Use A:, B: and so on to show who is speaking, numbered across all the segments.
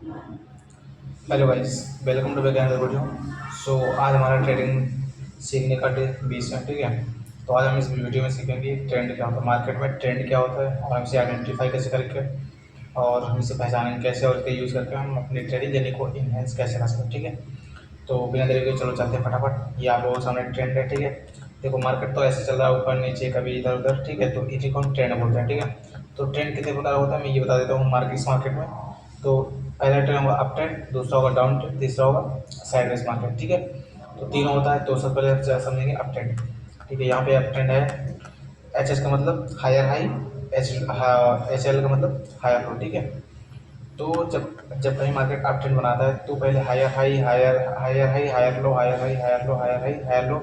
A: Hello guys, welcome to back another video. So आज हमारा trading सीखने का डे 20 है, ठीक है। तो आज हम इस वीडियो में सीखेंगे ट्रेंड क्या होता है, मार्केट में ट्रेंड क्या होता है और हम इसे आइडेंटिफाई कैसे करके और हम इसे पहचानेंगे कैसे और इसका यूज़ करके हम अपनी ट्रेडिंग जर्नी को इन्हेंस कैसे कर सकते हैं, ठीक है। तो बिना देरी के चलो चलते हैं फटाफट। ये आप लोगों के सामने ट्रेंड है, ठीक है। देखो मार्केट तो ऐसे चल रहा है, ऊपर नीचे कभी इधर उधर, ठीक है। तो इसी को हम ट्रेंड बोलते हैं, ठीक है। तो ट्रेंड कितने प्रकार होता है मैं ये बता देता हूँ मार्केट इस मार्केट में। तो पहला ट्रेंड होगा अप ट्रेंड, दूसरा होगा डाउन ट्रेंड, तीसरा होगा साइडवेज मार्केट, ठीक है। तो तीनों होता है। तो सबसे पहले समझेंगे अप ट्रेंड, ठीक है। यहाँ पे अप ट्रेंड है, एच एस का मतलब हायर हाई, एच एल का मतलब हायर लो, ठीक है। तो जब जब कहीं मार्केट अप ट्रेंड बनाता है तो पहले higher high higher higher high higher low higher high higher low higher high higher low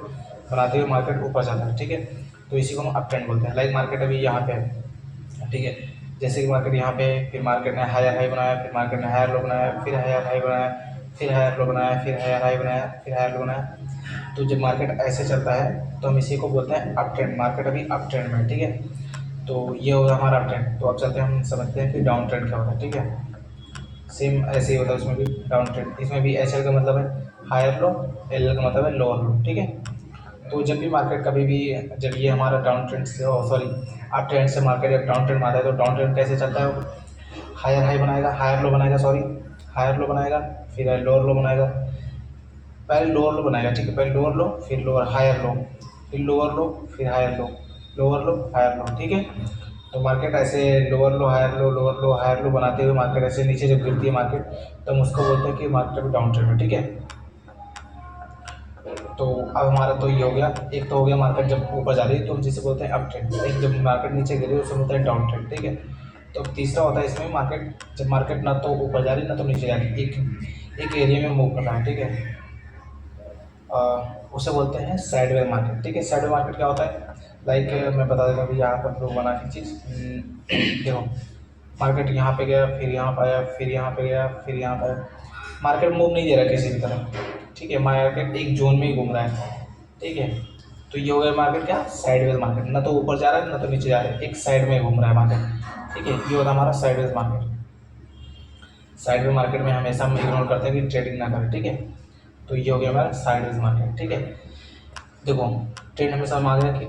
A: बनाते हुए मार्केट ऊपर जाता है, ठीक है। तो इसी को हम अप ट्रेंड बोलते हैं। लाइक मार्केट अभी यहाँ पे है, ठीक है। जैसे कि मार्केट यहाँ पे है, फिर मार्केट ने हायर हाई बनाया, फिर मार्केट ने हायर लो बनाया, फिर हायर हाई बनाया, फिर हायर लो बनाया, फिर हायर हाई बनाया, फिर हायर लो बनाया। तो जब मार्केट ऐसे चलता है तो हम इसी को बोलते हैं अप ट्रेंड। मार्केट अभी अप ट्रेंड में है, ठीक है। तो ये होगा हमारा अप ट्रेंड। तो अब चलते हैं, हम समझते हैं कि डाउन ट्रेंड क्या होता है, ठीक है। सेम ऐसे ही होता है उसमें भी डाउन ट्रेंड। इसमें भी एच एल का मतलब है हायर लो, एल एल का मतलब है लोअर लो, ठीक है। तो जब भी मार्केट कभी भी, जब ये हमारा डाउन ट्रेंड से सॉरी अप ट्रेंड से मार्केट जब डाउन ट्रेंड मारता है तो डाउन ट्रेंड कैसे चलता है वो हायर हाई बनाएगा, हायर लो बनाएगा, सॉरी हायर लो बनाएगा, फिर लोअर लो बनाएगा। पहले लोअर लो बनाएगा, ठीक है। पहले लोअर लो, फिर लोअर हायर लो, फिर लोअर लो, फिर higher low, lower low higher low, ठीक है। तो मार्केट ऐसे lower low higher low lower low higher low बनाते हुए मार्केट ऐसे नीचे जब गिरती है मार्केट, तो हम उसको बोलते हैं कि मार्केट अभी डाउन ट्रेंड में, ठीक है। तो अब हमारा तो ये हो गया, एक तो हो गया मार्केट जब ऊपर जा रही है तो हम जिसे बोलते हैं अप ट्रेंड, एक जब मार्केट नीचे गिरी उसे बोलते हैं डाउन ट्रेंड, ठीक है। तो अब तीसरा होता है इसमें मार्केट, जब मार्केट ना तो ऊपर जा रही ना तो नीचे जा रही, एक एक एरिया में मूव कर रहा है, ठीक है। उसे बोलते हैं साइडवेज मार्केट, ठीक है। साइडवेज मार्केट क्या होता है, लाइक मैं बता देता हूँ अभी यहाँ पर लोग बना की चीज़। देखो मार्केट यहाँ पे गया, फिर यहाँ पे आया, फिर यहाँ पे गया, फिर यहाँ पे आया। मार्केट मूव नहीं दे रहा किसी भी तरह, ठीक है। मार्केट एक जोन में ही घूम रहा है, ठीक है। तो ये हो गया मार्केट क्या, साइडवेज मार्केट। ना तो ऊपर जा रहा है ना तो नीचे जा रहा है, एक साइड में घूम रहा है मार्केट, ठीक है। ये होता है हमारा साइडवेज मार्केट। साइडवेज मार्केट में हमेशा हम इग्नोर करते हैं कि ट्रेडिंग ना करें, ठीक है। तो ये हो गया हमारा साइडवेज मार्केट, ठीक है। देखो ट्रेंड हमेशा हम आगे रखिए।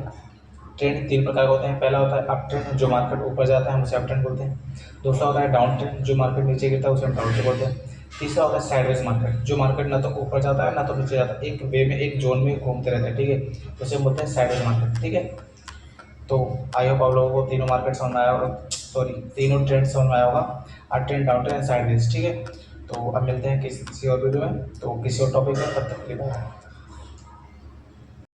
A: ट्रेंड तीन प्रकार के होते हैं। पहला होता है अप ट्रेंड, जो मार्केट ऊपर जाता है हम उसे अप ट्रेंड बोलते हैं। दूसरा होता है डाउन ट्रेंड, जो मार्केट नीचे गिरता है उसे हम डाउन ट्रेंड बोलते हैं। तीसरा होता है साइडवेज मार्केट, जो मार्केट ना तो ऊपर जाता है ना तो नीचे जाता है, एक वे में एक जोन में घूमते रहते हैं, ठीक है। उसे हम बोलते हैं साइडवेज मार्केट, ठीक है। तो आई होप आप लोगों को तीनों मार्केट समझ में आया होगा, सॉरी तीनों ट्रेंड समझ में आया होगा, up trend down trend sideways, ठीक है। तो अब मिलते हैं किसी और वीडियो में, तो किसी और टॉपिक में, तब तक के लिए बाय।